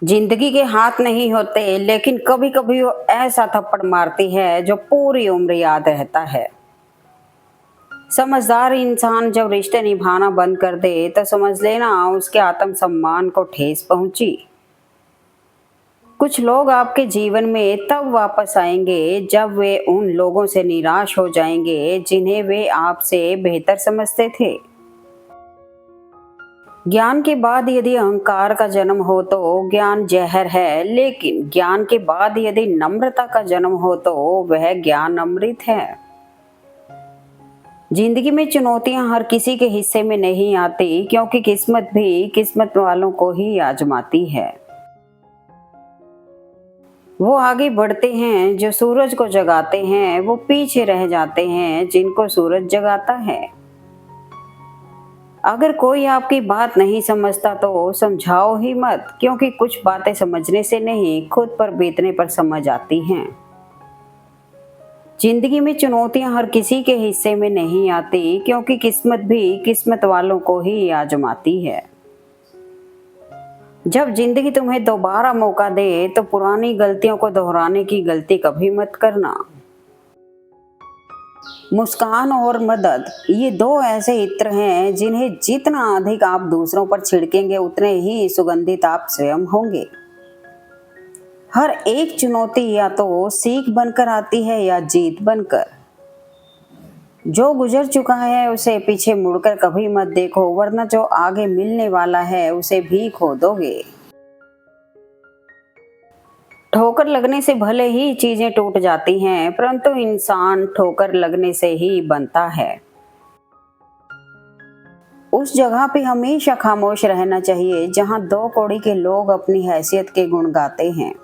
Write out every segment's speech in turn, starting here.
जिंदगी के हाथ नहीं होते, लेकिन कभी कभी वो ऐसा थप्पड़ मारती है जो पूरी उम्र याद रहता है। समझदार इंसान जब रिश्ते निभाना बंद कर दे तो समझ लेना उसके आत्मसम्मान को ठेस पहुंची। कुछ लोग आपके जीवन में तब वापस आएंगे जब वे उन लोगों से निराश हो जाएंगे जिन्हें वे आपसे बेहतर समझते थे। ज्ञान के बाद यदि अहंकार का जन्म हो तो ज्ञान जहर है, लेकिन ज्ञान के बाद यदि नम्रता का जन्म हो तो वह ज्ञान अमृत है। जिंदगी में चुनौतियां हर किसी के हिस्से में नहीं आती, क्योंकि किस्मत भी किस्मत वालों को ही आजमाती है। वो आगे बढ़ते हैं जो सूरज को जगाते हैं, वो पीछे रह जाते हैं जिनको सूरज जगाता है। अगर कोई आपकी बात नहीं समझता तो समझाओ ही मत, क्योंकि कुछ बातें समझने से नहीं खुद पर बीतने पर समझ आती हैं। जिंदगी में चुनौतियां हर किसी के हिस्से में नहीं आती, क्योंकि किस्मत भी किस्मत वालों को ही आजमाती है। जब जिंदगी तुम्हें दोबारा मौका दे तो पुरानी गलतियों को दोहराने की गलती कभी मत करना। मुस्कान और मदद, ये दो ऐसे इत्र हैं जिन्हें जितना अधिक आप दूसरों पर छिड़केंगे उतने ही सुगंधित आप स्वयं होंगे। हर एक चुनौती या तो सीख बनकर आती है या जीत बनकर। जो गुजर चुका है उसे पीछे मुड़कर कभी मत देखो, वरना जो आगे मिलने वाला है उसे भी खो दोगे। ठोकर लगने से भले ही चीजें टूट जाती हैं, परंतु इंसान ठोकर लगने से ही बनता है। उस जगह पे हमेशा खामोश रहना चाहिए जहां दो कौड़ी के लोग अपनी हैसियत के गुण गाते हैं।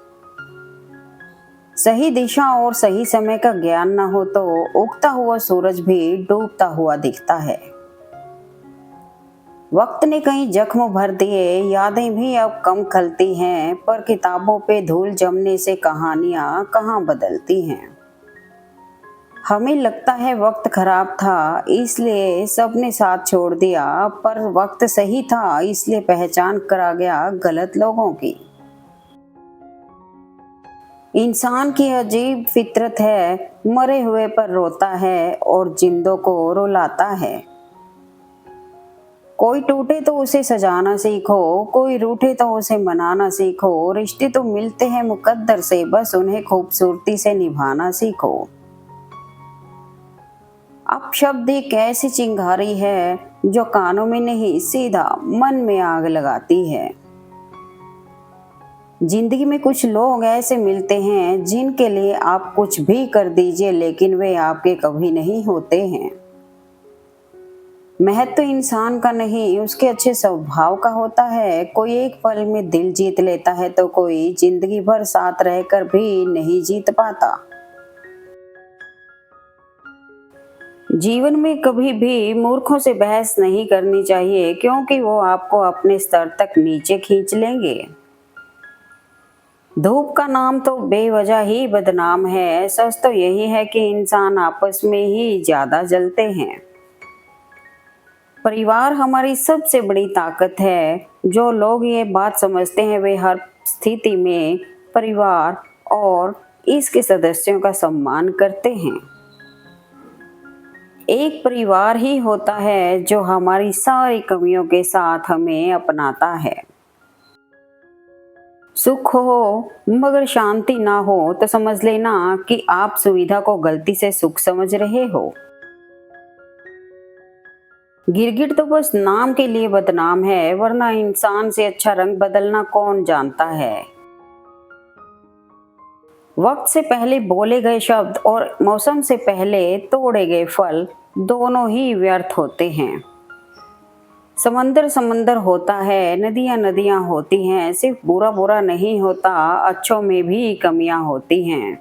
सही दिशा और सही समय का ज्ञान न हो तो उगता हुआ सूरज भी डूबता हुआ दिखता है। वक्त ने कई जख्म भर दिए, यादें भी अब कम खलती हैं, पर किताबों पे धूल जमने से कहानियां कहाँ बदलती हैं। हमें लगता है वक्त खराब था इसलिए सबने साथ छोड़ दिया, पर वक्त सही था इसलिए पहचान करा गया गलत लोगों की। इंसान की अजीब फितरत है, मरे हुए पर रोता है और जिंदों को रुलाता है। कोई टूटे तो उसे सजाना सीखो, कोई रूठे तो उसे मनाना सीखो। रिश्ते तो मिलते हैं मुकद्दर से, बस उन्हें खूबसूरती से निभाना सीखो। अपशब्द एक ऐसी चिंगारी है जो कानों में नहीं सीधा मन में आग लगाती है। जिंदगी में कुछ लोग ऐसे मिलते हैं जिनके लिए आप कुछ भी कर दीजिए, लेकिन वे आपके कभी नहीं होते हैं। महत्व तो इंसान का नहीं उसके अच्छे स्वभाव का होता है। कोई एक पल में दिल जीत लेता है तो कोई जिंदगी भर साथ रहकर भी नहीं जीत पाता। जीवन में कभी भी मूर्खों से बहस नहीं करनी चाहिए, क्योंकि वो आपको अपने स्तर तक नीचे खींच लेंगे। धूप का नाम तो बेवजह ही बदनाम है। सच तो यही है कि इंसान आपस में ही ज्यादा जलते हैं। परिवार हमारी सबसे बड़ी ताकत है। जो लोग ये बात समझते हैं वे हर स्थिति में परिवार और इसके सदस्यों का सम्मान करते हैं। एक परिवार ही होता है जो हमारी सारी कमियों के साथ हमें अपनाता है। सुख हो मगर शांति ना हो तो समझ लेना कि आप सुविधा को गलती से सुख समझ रहे हो। गिरगिट तो बस नाम के लिए बदनाम है, वरना इंसान से अच्छा रंग बदलना कौन जानता है। वक्त से पहले बोले गए शब्द और मौसम से पहले तोड़े गए फल दोनों ही व्यर्थ होते हैं। समंदर समंदर होता है, नदियां नदियां होती हैं, सिर्फ बुरा बुरा नहीं होता, अच्छों में भी कमियां होती हैं।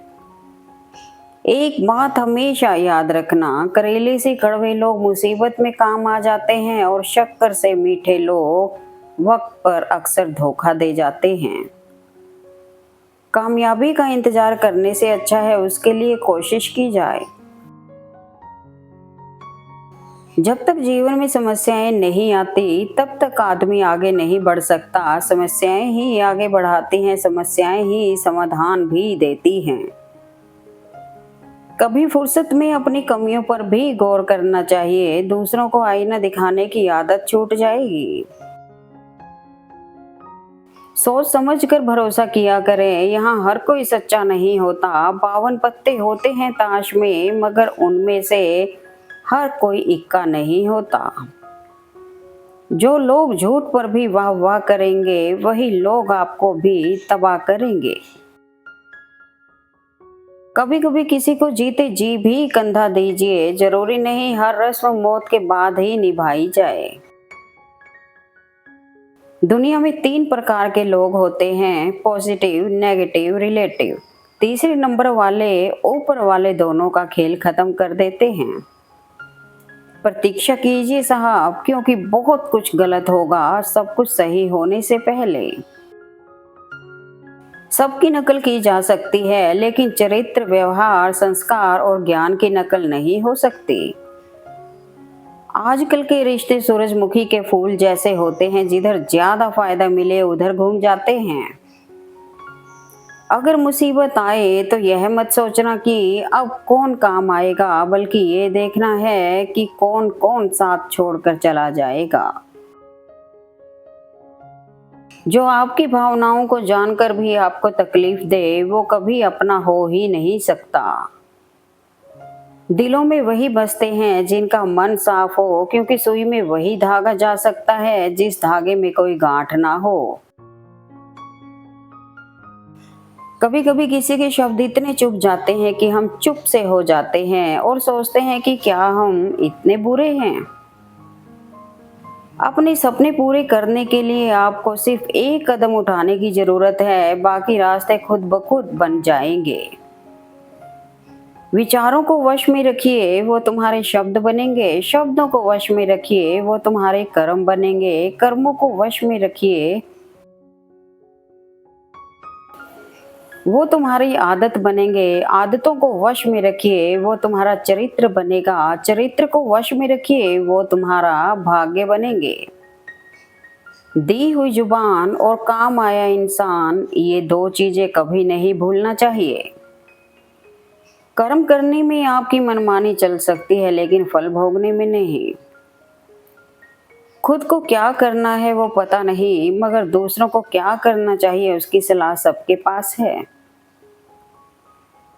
एक बात हमेशा याद रखना, करेले से कड़वे लोग मुसीबत में काम आ जाते हैं और शक्कर से मीठे लोग वक्त पर अक्सर धोखा दे जाते हैं। कामयाबी का इंतजार करने से अच्छा है उसके लिए कोशिश की जाए। जब तक जीवन में समस्याएं नहीं आती तब तक आदमी आगे नहीं बढ़ सकता। समस्याएं ही आगे बढ़ाती हैं, समस्याएं ही समाधान भी देती हैं। कभी फुर्सत में अपनी कमियों पर भी गौर करना चाहिए, दूसरों को आईना दिखाने की आदत छूट जाएगी। सोच समझ कर भरोसा किया करें, यहाँ हर कोई सच्चा नहीं होता। 52 पत्ते होते हैं ताश में, मगर उनमें से हर कोई इक्का नहीं होता। जो लोग झूठ पर भी वाह वाह करेंगे, वही लोग आपको भी तबाह करेंगे। कभी कभी किसी को जीते जी भी कंधा दीजिए, जरूरी नहीं हर रस्म मौत के बाद ही निभाई जाए। दुनिया में 3 प्रकार के लोग होते हैं, पॉजिटिव, नेगेटिव, रिलेटिव। तीसरे नंबर वाले ऊपर वाले दोनों का खेल खत्म कर देते हैं। प्रतीक्षा कीजिए साहब, क्योंकि बहुत कुछ गलत होगा सब कुछ सही होने से पहले। सबकी नकल की जा सकती है, लेकिन चरित्र, व्यवहार, संस्कार और ज्ञान की नकल नहीं हो सकती। आजकल के रिश्ते सूरजमुखी के फूल जैसे होते हैं, जिधर ज्यादा फायदा मिले उधर घूम जाते हैं। अगर मुसीबत आए तो यह मत सोचना कि अब कौन काम आएगा, बल्कि ये देखना है कि कौन कौन साथ छोड़कर चला जाएगा। जो आपकी भावनाओं को जानकर भी आपको तकलीफ दे, वो कभी अपना हो ही नहीं सकता। दिलों में वही बसते हैं जिनका मन साफ हो, क्योंकि सुई में वही धागा जा सकता है जिस धागे में कोई गांठ ना हो। कभी कभी किसी के शब्द इतने चुप जाते हैं कि हम चुप से हो जाते हैं और सोचते हैं कि क्या हम इतने बुरे हैं। अपने सपने पूरे करने के लिए आपको सिर्फ एक कदम उठाने की जरूरत है, बाकी रास्ते खुद ब खुद बन जाएंगे। विचारों को वश में रखिए, वो तुम्हारे शब्द बनेंगे। शब्दों को वश में रखिए, वो तुम्हारे कर्म बनेंगे। कर्मों को वश में रखिए, वो तुम्हारी आदत बनेंगे। आदतों को वश में रखिए, वो तुम्हारा चरित्र बनेगा। चरित्र को वश में रखिए, वो तुम्हारा भाग्य बनेंगे। दी हुई जुबान और काम आया इंसान, ये 2 चीजें कभी नहीं भूलना चाहिए। कर्म करने में आपकी मनमानी चल सकती है, लेकिन फल भोगने में नहीं। खुद को क्या करना है वो पता नहीं, मगर दूसरों को क्या करना चाहिए उसकी सलाह सबके पास है।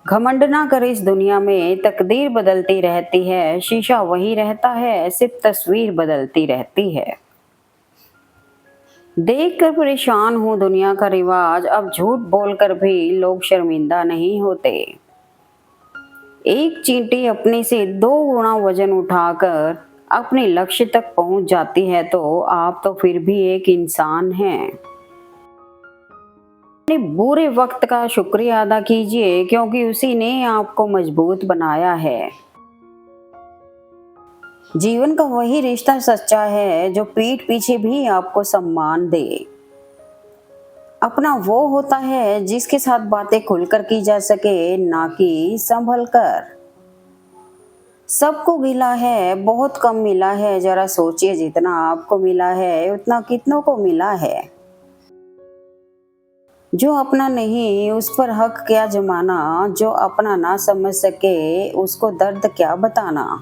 घमंड ना कर, इस दुनिया में तकदीर बदलती रहती है, शीशा वही रहता है, सिर्फ तस्वीर बदलती रहती है। देख कर परेशान हूँ दुनिया का रिवाज, अब झूठ बोलकर भी लोग शर्मिंदा नहीं होते। एक चींटी अपने से 2 गुना वजन उठाकर अपने लक्ष्य तक पहुंच जाती है, तो आप तो फिर भी एक इंसान हैं। अपने बुरे वक्त का शुक्रिया अदा कीजिए, क्योंकि उसी ने आपको मजबूत बनाया है। जीवन का वही रिश्ता सच्चा है जो पीठ पीछे भी आपको सम्मान दे। अपना वो होता है जिसके साथ बातें खुलकर की जा सके, ना कि संभल कर। सबको गिला है, बहुत कम मिला है, जरा सोचिए जितना आपको मिला है उतना कितनों को मिला है। जो अपना नहीं उस पर हक क्या जमाना, जो अपना ना समझ सके उसको दर्द क्या बताना।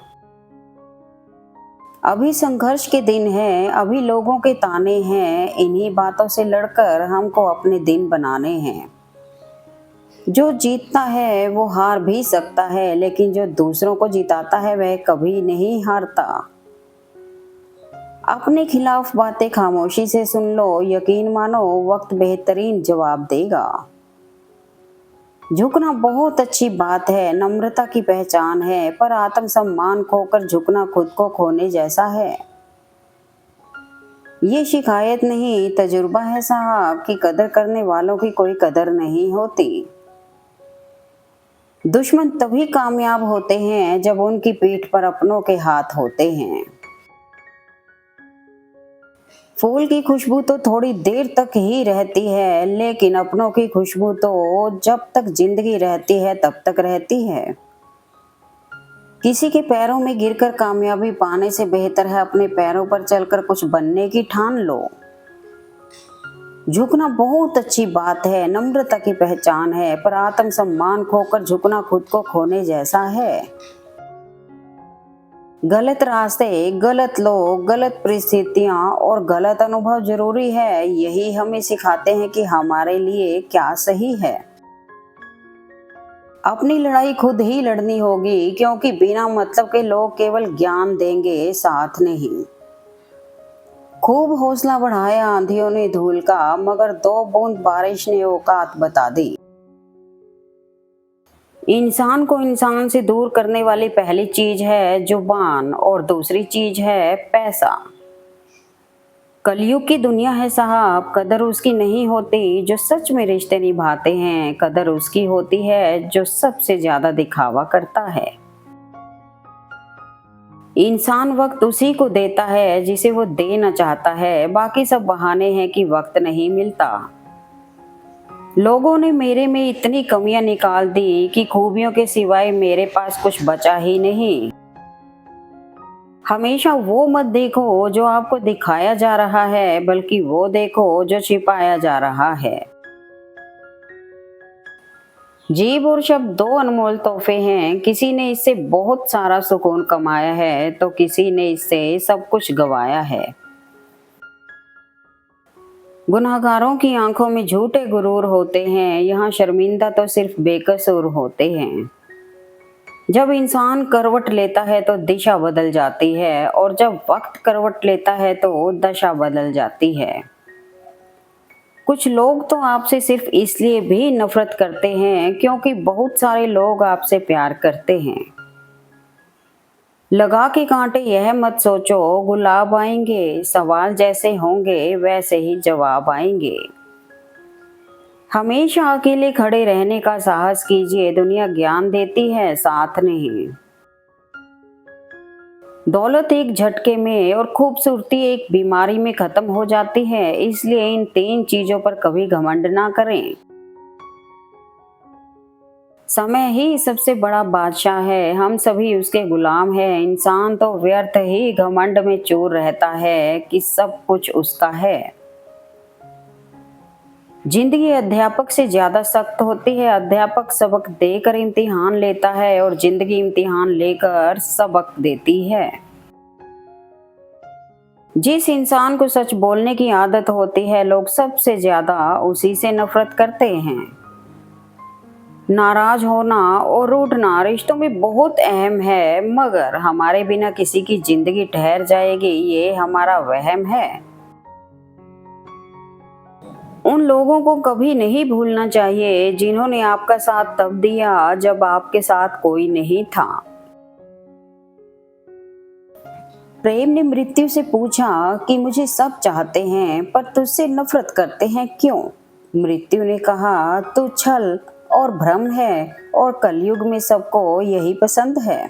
अभी संघर्ष के दिन हैं, अभी लोगों के ताने हैं, इन्हीं बातों से लड़कर हमको अपने दिन बनाने हैं। जो जीतता है वो हार भी सकता है, लेकिन जो दूसरों को जिताता है वह कभी नहीं हारता। अपने खिलाफ बातें खामोशी से सुन लो, यकीन मानो वक्त बेहतरीन जवाब देगा। झुकना बहुत अच्छी बात है, नम्रता की पहचान है, पर आत्मसम्मान खोकर झुकना खुद को खोने जैसा है। ये शिकायत नहीं, तजुर्बा है साहब कि कदर करने वालों की कोई कदर नहीं होती। दुश्मन तभी कामयाब होते हैं जब उनकी पीठ पर अपनों के हाथ होते हैं। फूल की खुशबू तो थोड़ी देर तक ही रहती है, लेकिन अपनों की खुशबू तो जब तक जिंदगी रहती है तब तक रहती है। किसी के पैरों में गिरकर कामयाबी पाने से बेहतर है अपने पैरों पर चलकर कुछ बनने की ठान लो। झुकना बहुत अच्छी बात है, नम्रता की पहचान है, पर आत्मसम्मान खोकर झुकना खुद को खोने जैसा है। गलत रास्ते, गलत लोग, गलत परिस्थितियां और गलत अनुभव जरूरी है। यही हमें सिखाते हैं कि हमारे लिए क्या सही है। अपनी लड़ाई खुद ही लड़नी होगी, क्योंकि बिना मतलब के लोग केवल ज्ञान देंगे, साथ नहीं। खूब हौसला बढ़ाया आंधियों ने धूल का, मगर 2 बूंद बारिश ने औकात बता दी। इंसान को इंसान से दूर करने वाली पहली चीज है जुबान और दूसरी चीज है पैसा। कलयुग की दुनिया है साहब, कदर उसकी नहीं होती जो सच में रिश्ते निभाते हैं, कदर उसकी होती है जो सबसे ज्यादा दिखावा करता है। इंसान वक्त उसी को देता है जिसे वो देना चाहता है, बाकी सब बहाने हैं कि वक्त नहीं मिलता। लोगों ने मेरे में इतनी कमियां निकाल दी कि खूबियों के सिवाय मेरे पास कुछ बचा ही नहीं। हमेशा वो मत देखो जो आपको दिखाया जा रहा है, बल्कि वो देखो जो छिपाया जा रहा है। जीभ और शब्द 2 अनमोल तोहफे हैं। किसी ने इससे बहुत सारा सुकून कमाया है तो किसी ने इससे सब कुछ गंवाया है। गुनहगारों की आंखों में झूठे गुरूर होते हैं, यहाँ शर्मिंदा तो सिर्फ बेकसूर होते हैं। जब इंसान करवट लेता है तो दिशा बदल जाती है, और जब वक्त करवट लेता है तो दशा बदल जाती है। कुछ लोग तो आपसे सिर्फ इसलिए भी नफरत करते हैं क्योंकि बहुत सारे लोग आपसे प्यार करते हैं। लगा के कांटे यह मत सोचो गुलाब आएंगे, सवाल जैसे होंगे वैसे ही जवाब आएंगे। हमेशा अकेले खड़े रहने का साहस कीजिए, दुनिया ज्ञान देती है, साथ नहीं। दौलत एक झटके में और खूबसूरती एक बीमारी में खत्म हो जाती है, इसलिए इन 3 चीजों पर कभी घमंड ना करें। समय ही सबसे बड़ा बादशाह है, हम सभी उसके गुलाम हैं। इंसान तो व्यर्थ ही घमंड में चूर रहता है कि सब कुछ उसका है। जिंदगी अध्यापक से ज्यादा सख्त होती है। अध्यापक सबक देकर इम्तिहान लेता है और जिंदगी इम्तिहान लेकर सबक देती है। जिस इंसान को सच बोलने की आदत होती है, लोग सबसे ज्यादा उसी से नफरत करते हैं। नाराज होना और रूठना रिश्तों में बहुत अहम है, मगर हमारे बिना किसी की जिंदगी ठहर जाएगी, ये हमारा वहम है। उन लोगों को कभी नहीं भूलना चाहिए जिन्होंने आपका साथ तब दिया जब आपके साथ कोई नहीं था। प्रेम ने मृत्यु से पूछा कि मुझे सब चाहते हैं पर तुझसे नफरत करते हैं क्यों? मृत्यु ने कहा तू छल और भ्रम है और कलयुग में सबको यही पसंद है।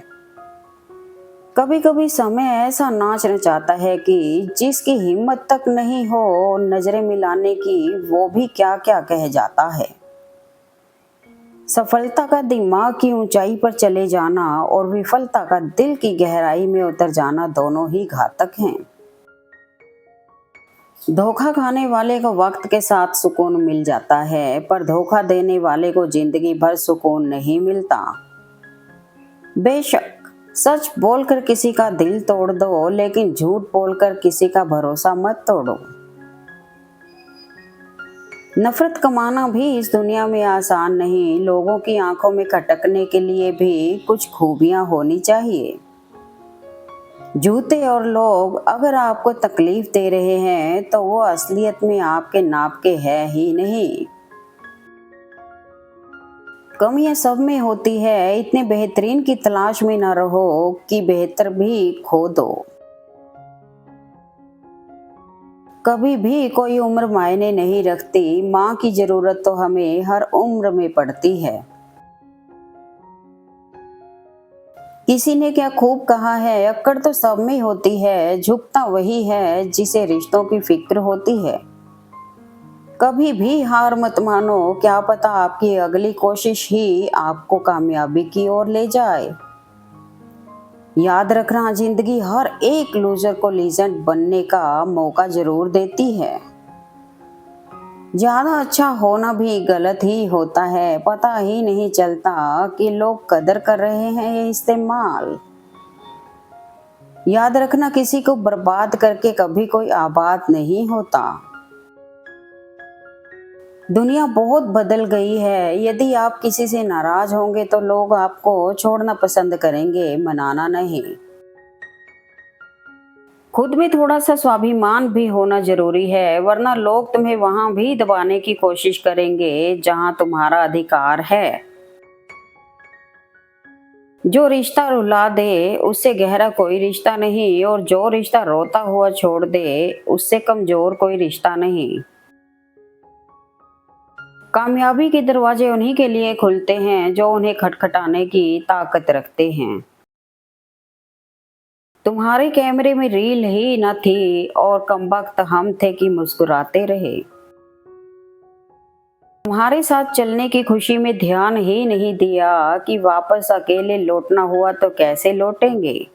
कभी कभी समय ऐसा नाच नचाता है कि जिसकी हिम्मत तक नहीं हो नजरें मिलाने की, वो भी क्या क्या कह जाता है। सफलता का दिमाग की ऊंचाई पर चले जाना और विफलता का दिल की गहराई में उतर जाना दोनों ही घातक हैं। धोखा खाने वाले को वक्त के साथ सुकून मिल जाता है, पर धोखा देने वाले को जिंदगी भर सुकून नहीं मिलता। बेशक सच बोलकर किसी का दिल तोड़ दो, लेकिन झूठ बोलकर किसी का भरोसा मत तोड़ो। नफरत कमाना भी इस दुनिया में आसान नहीं। लोगों की आंखों में खटकने के लिए भी कुछ खूबियां होनी चाहिए। झूठे और लोग अगर आपको तकलीफ दे रहे हैं तो वो असलियत में आपके नाप के है ही नहीं। कमियां सब में होती है, इतने बेहतरीन की तलाश में ना रहो कि बेहतर भी खो दो। कभी भी कोई उम्र मायने नहीं रखती, माँ की जरूरत तो हमें हर उम्र में पड़ती है। किसी ने क्या खूब कहा है, अक्कड़ तो सब में होती है, झुकता वही है जिसे रिश्तों की फिक्र होती है। कभी भी हार मत मानो, क्या पता आपकी अगली कोशिश ही आपको कामयाबी की ओर ले जाए। याद रखना, जिंदगी हर एक लूजर को लीजेंड बनने का मौका जरूर देती है। ज्यादा अच्छा होना भी गलत ही होता है, पता ही नहीं चलता कि लोग कदर कर रहे हैं या इस्तेमाल। याद रखना, किसी को बर्बाद करके कभी कोई आबाद नहीं होता। दुनिया बहुत बदल गई है। यदि आप किसी से नाराज होंगे तो लोग आपको छोड़ना पसंद करेंगे, मनाना नहीं। खुद में थोड़ा सा स्वाभिमान भी होना जरूरी है, वरना लोग तुम्हें वहां भी दबाने की कोशिश करेंगे जहां तुम्हारा अधिकार है। जो रिश्ता रुला दे उससे गहरा कोई रिश्ता नहीं, और जो रिश्ता रोता हुआ छोड़ दे उससे कमजोर कोई रिश्ता नहीं। कामयाबी के दरवाजे उन्हीं के लिए खुलते हैं जो उन्हें खटखटाने की ताकत रखते हैं। तुम्हारे कैमरे में रील ही न थी और कमबख्त हम थे कि मुस्कुराते रहे। तुम्हारे साथ चलने की खुशी में ध्यान ही नहीं दिया कि वापस अकेले लौटना हुआ तो कैसे लौटेंगे।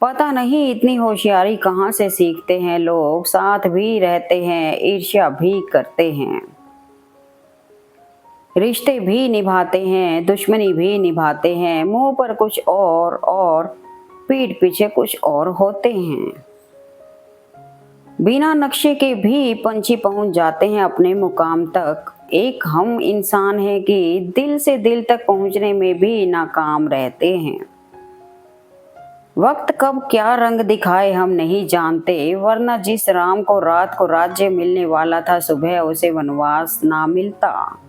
पता नहीं इतनी होशियारी कहाँ से सीखते हैं लोग, साथ भी रहते हैं, ईर्ष्या भी करते हैं, रिश्ते भी निभाते हैं, दुश्मनी भी निभाते हैं, मुंह पर कुछ और पीठ पीछे कुछ और होते हैं। बिना नक्शे के भी पंछी पहुंच जाते हैं अपने मुकाम तक। एक हम इंसान हैं कि दिल से दिल तक पहुंचने में भी नाकाम रहते हैं। वक्त कब क्या रंग दिखाए हम नहीं जानते, वरना जिस राम को रात को राज्य मिलने वाला था, सुबह उसे वनवास ना मिलता।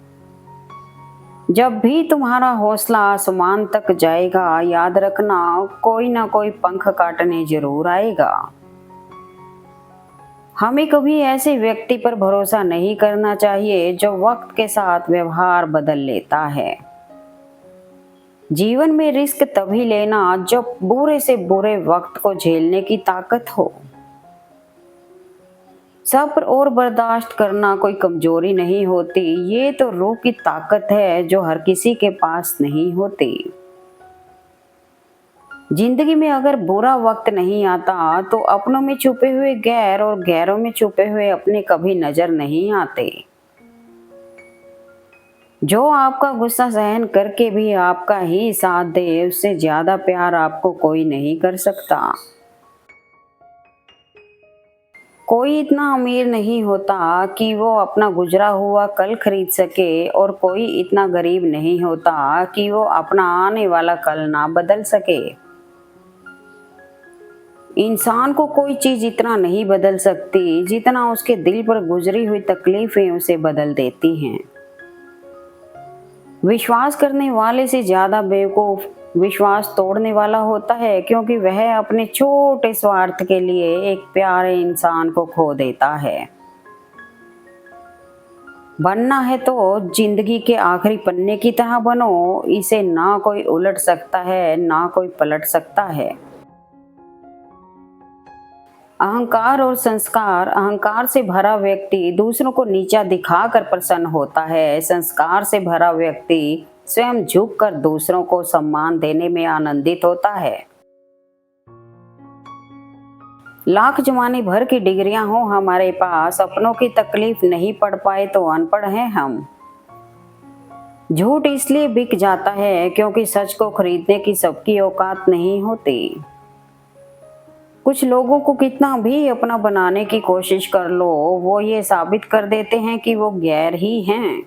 जब भी तुम्हारा हौसला आसमान तक जाएगा, याद रखना कोई ना कोई पंख काटने जरूर आएगा। हमें कभी ऐसे व्यक्ति पर भरोसा नहीं करना चाहिए जो वक्त के साथ व्यवहार बदल लेता है। जीवन में रिस्क तभी लेना जब बुरे से बुरे वक्त को झेलने की ताकत हो। सब्र और बर्दाश्त करना कोई कमजोरी नहीं होती, ये तो रूह की ताकत है जो हर किसी के पास नहीं होती। जिंदगी में अगर बुरा वक्त नहीं आता तो अपनों में छुपे हुए गैर और गैरों में छुपे हुए अपने कभी नजर नहीं आते। जो आपका गुस्सा सहन करके भी आपका ही साथ दे, उससे ज्यादा प्यार आपको कोई नहीं कर सकता। कोई इतना अमीर नहीं होता कि वो अपना गुजरा हुआ कल खरीद सके, और कोई इतना गरीब नहीं होता कि वो अपना आने वाला कल ना बदल सके। इंसान को कोई चीज इतना नहीं बदल सकती जितना उसके दिल पर गुजरी हुई तकलीफें उसे बदल देती हैं। विश्वास करने वाले से ज्यादा बेवकूफ विश्वास तोड़ने वाला होता है, क्योंकि वह अपने छोटे स्वार्थ के लिए एक प्यारे इंसान को खो देता है। बनना है तो जिंदगी के आखिरी पन्ने की तरह बनो, इसे ना कोई उलट सकता है ना कोई पलट सकता है। अहंकार और संस्कार। अहंकार से भरा व्यक्ति दूसरों को नीचा दिखाकर प्रसन्न होता है। संस्कार से भरा व्यक्ति स्वयं झुककर दूसरों को सम्मान देने में आनंदित होता है। लाख जमाने भर की डिग्रियां हो हमारे पास, अपनों की तकलीफ नहीं पढ़ पाए तो अनपढ़ हैं हम। झूठ इसलिए बिक जाता है क्योंकि सच को खरीदने की सबकी औकात नहीं होती। कुछ लोगों को कितना भी अपना बनाने की कोशिश कर लो, वो ये साबित कर देते हैं कि वो गैर ही हैं।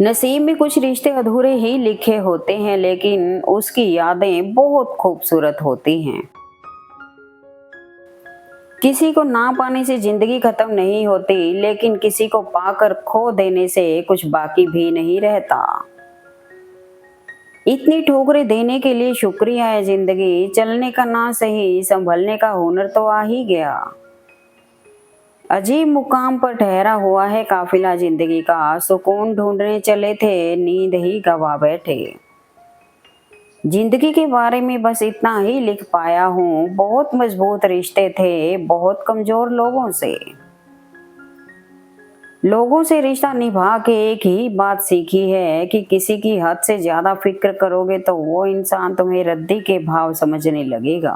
नसीब में कुछ रिश्ते अधूरे ही लिखे होते हैं, लेकिन उसकी यादें बहुत खूबसूरत होती हैं। किसी को ना पाने से जिंदगी खत्म नहीं होती, लेकिन किसी को पाकर खो देने से कुछ बाकी भी नहीं रहता। इतनी ठोकरें देने के लिए शुक्रिया है जिंदगी, चलने का ना सही संभलने का हुनर तो आ ही गया। अजीब मुकाम पर ठहरा हुआ है काफिला जिंदगी का, सुकून ढूंढने चले थे नींद ही गवा बैठे। जिंदगी के बारे में बस इतना ही लिख पाया हूँ, बहुत मजबूत रिश्ते थे बहुत कमजोर लोगों से। लोगों से रिश्ता निभा के एक ही बात सीखी है कि किसी की हद से ज्यादा फिक्र करोगे तो वो इंसान तुम्हें रद्दी के भाव समझने लगेगा।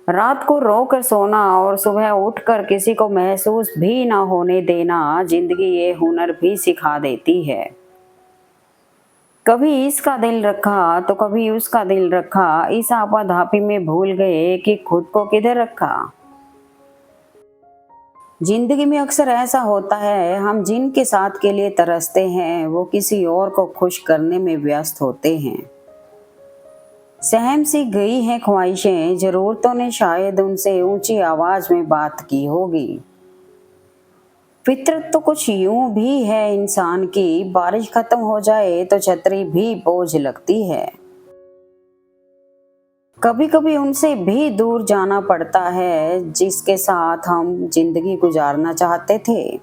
रात को रो कर सोना और सुबह उठकर किसी को महसूस भी ना होने देना जिंदगी ये हुनर भी सिखा देती है। कभी इसका दिल रखा तो कभी उसका दिल रखा, इस आपाधापी में भूल गए कि खुद को किधर रखा। जिंदगी में अक्सर ऐसा होता है, हम जिनके साथ के लिए तरसते हैं वो किसी और को खुश करने में व्यस्त होते हैं। सहम सी गई हैं ख्वाहिशें, जरूरतों ने शायद उनसे ऊंची आवाज में बात की होगी। फितरत तो कुछ यूं भी है इंसान की, बारिश खत्म हो जाए तो छतरी भी बोझ लगती है। कभी कभी उनसे भी दूर जाना पड़ता है जिसके साथ हम जिंदगी गुजारना चाहते थे।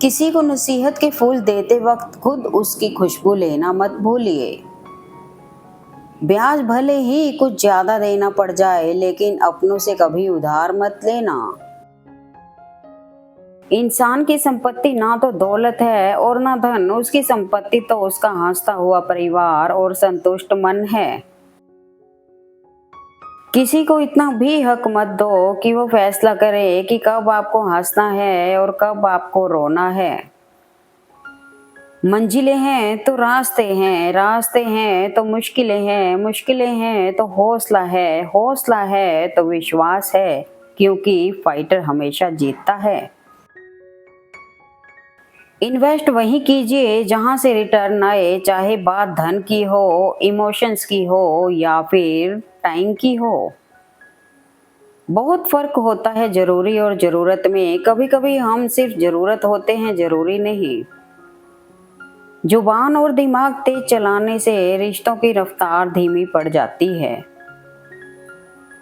किसी को नसीहत के फूल देते वक्त खुद उसकी खुशबू लेना मत भूलिए। ब्याज भले ही कुछ ज्यादा देना पड़ जाए लेकिन अपनों से कभी उधार मत लेना। इंसान की संपत्ति ना तो दौलत है और ना धन, उसकी संपत्ति तो उसका हंसता हुआ परिवार और संतुष्ट मन है। किसी को इतना भी हक मत दो कि वो फैसला करे कि कब आपको हंसना है और कब आपको रोना है। मंजिलें हैं तो रास्ते हैं, रास्ते हैं तो मुश्किलें हैं, मुश्किलें हैं तो हौसला है, हौसला है तो विश्वास है, क्योंकि फाइटर हमेशा जीतता है। इन्वेस्ट वहीं कीजिए जहां से रिटर्न आए, चाहे बात धन की हो, इमोशंस की हो या फिर टाइम की हो। बहुत फर्क होता है जरूरी और जरूरत में। कभी कभी हम सिर्फ जरूरत होते हैं, जरूरी नहीं। जुबान और दिमाग तेज चलाने से रिश्तों की रफ्तार धीमी पड़ जाती है।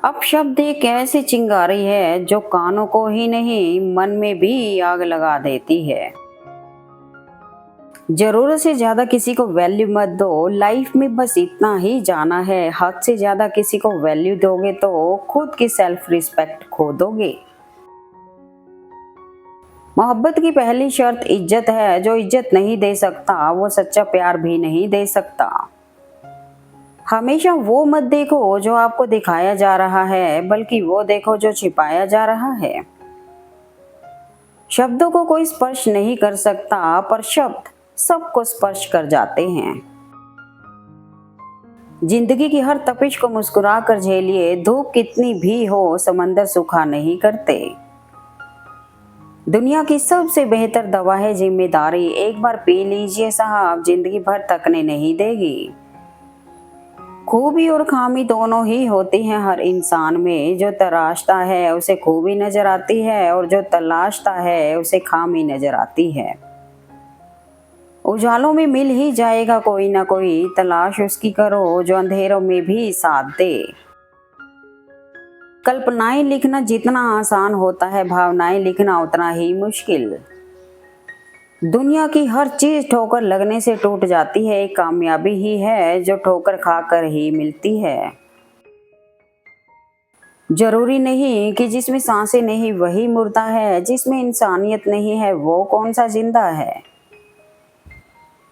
अब शब्द एक ऐसी चिंगारी है जो कानों को ही नहीं मन में भी आग लगा देती है। जरूरत से ज्यादा किसी को वैल्यू मत दो, लाइफ में बस इतना ही जाना है। हद से ज्यादा किसी को वैल्यू दोगे तो खुद की सेल्फ रिस्पेक्ट खो दोगे। मोहब्बत की पहली शर्त इज्जत है, जो इज्जत नहीं दे सकता वो सच्चा प्यार भी नहीं दे सकता। हमेशा वो मत देखो जो आपको दिखाया जा रहा है, बल्कि वो देखो जो छिपाया जा रहा है। शब्दों को कोई स्पर्श नहीं कर सकता, पर शब्द सबको स्पर्श कर जाते हैं। जिंदगी की हर तपिश को मुस्कुरा कर झेलिए, धूप कितनी भी हो समंदर सूखा नहीं करते। दुनिया की सबसे बेहतर दवा है जिम्मेदारी, एक बार पी लीजिए साहब, जिंदगी भर तकने नहीं देगी। खूबी और खामी दोनों ही होती हैं हर इंसान में। जो तराशता है उसे खूबी नजर आती है और जो तलाशता है उसे खामी नजर आती है। उजालों में मिल ही जाएगा कोई ना कोई, तलाश उसकी करो जो अंधेरों में भी साथ दे। कल्पनाएं लिखना जितना आसान होता है, भावनाएं लिखना उतना ही मुश्किल। दुनिया की हर चीज ठोकर लगने से टूट जाती है, एक कामयाबी ही है जो ठोकर खाकर ही मिलती है। जरूरी नहीं कि जिसमें सांसें नहीं वही मुर्दा है, जिसमें इंसानियत नहीं है वो कौन सा जिंदा है।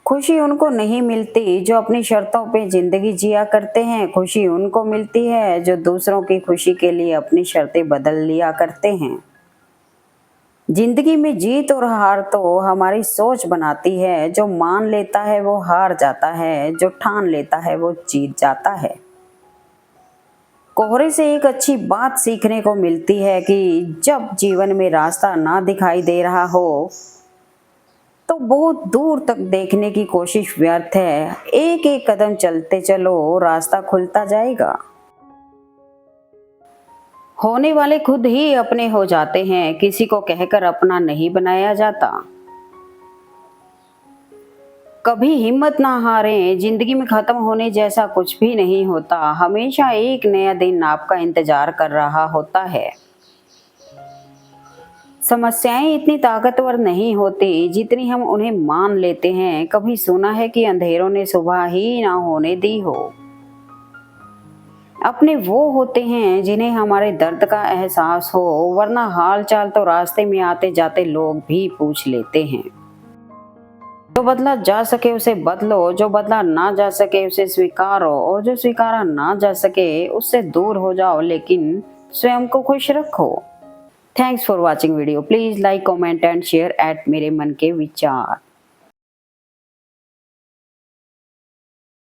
खुशी उनको नहीं मिलती जो अपनी शर्तों पे जिंदगी जिया करते हैं, खुशी उनको मिलती है जो दूसरों की खुशी के लिए अपनी शर्तें बदल लिया करते हैं। जिंदगी में जीत और हार तो हमारी सोच बनाती है, जो मान लेता है वो हार जाता है, जो ठान लेता है वो जीत जाता है। कोहरे से एक अच्छी बात सीखने को मिलती है कि जब जीवन में रास्ता ना दिखाई दे रहा हो तो बहुत दूर तक देखने की कोशिश व्यर्थ है। एक एक कदम चलते चलो, रास्ता खुलता जाएगा। होने वाले खुद ही अपने हो जाते हैं, किसी को कहकर अपना नहीं बनाया जाता। कभी हिम्मत ना हारें, जिंदगी में खत्म होने जैसा कुछ भी नहीं होता। हमेशा एक नया दिन आपका इंतजार कर रहा होता है। समस्याएं इतनी ताकतवर नहीं होती जितनी हम उन्हें मान लेते हैं। कभी सुना है कि अंधेरों ने सुबह ही ना होने दी हो। अपने वो होते हैं जिन्हें हमारे दर्द का एहसास हो, वरना हाल चाल तो रास्ते में आते जाते लोग भी पूछ लेते हैं। जो बदला जा सके उसे बदलो, जो बदला ना जा सके उसे स्वीकारो, और जो स्वीकारा ना जा सके उससे दूर हो जाओ, लेकिन स्वयं को खुश रखो। Thanks for watching video. Please like, comment and share eight मेरे मन के विचार।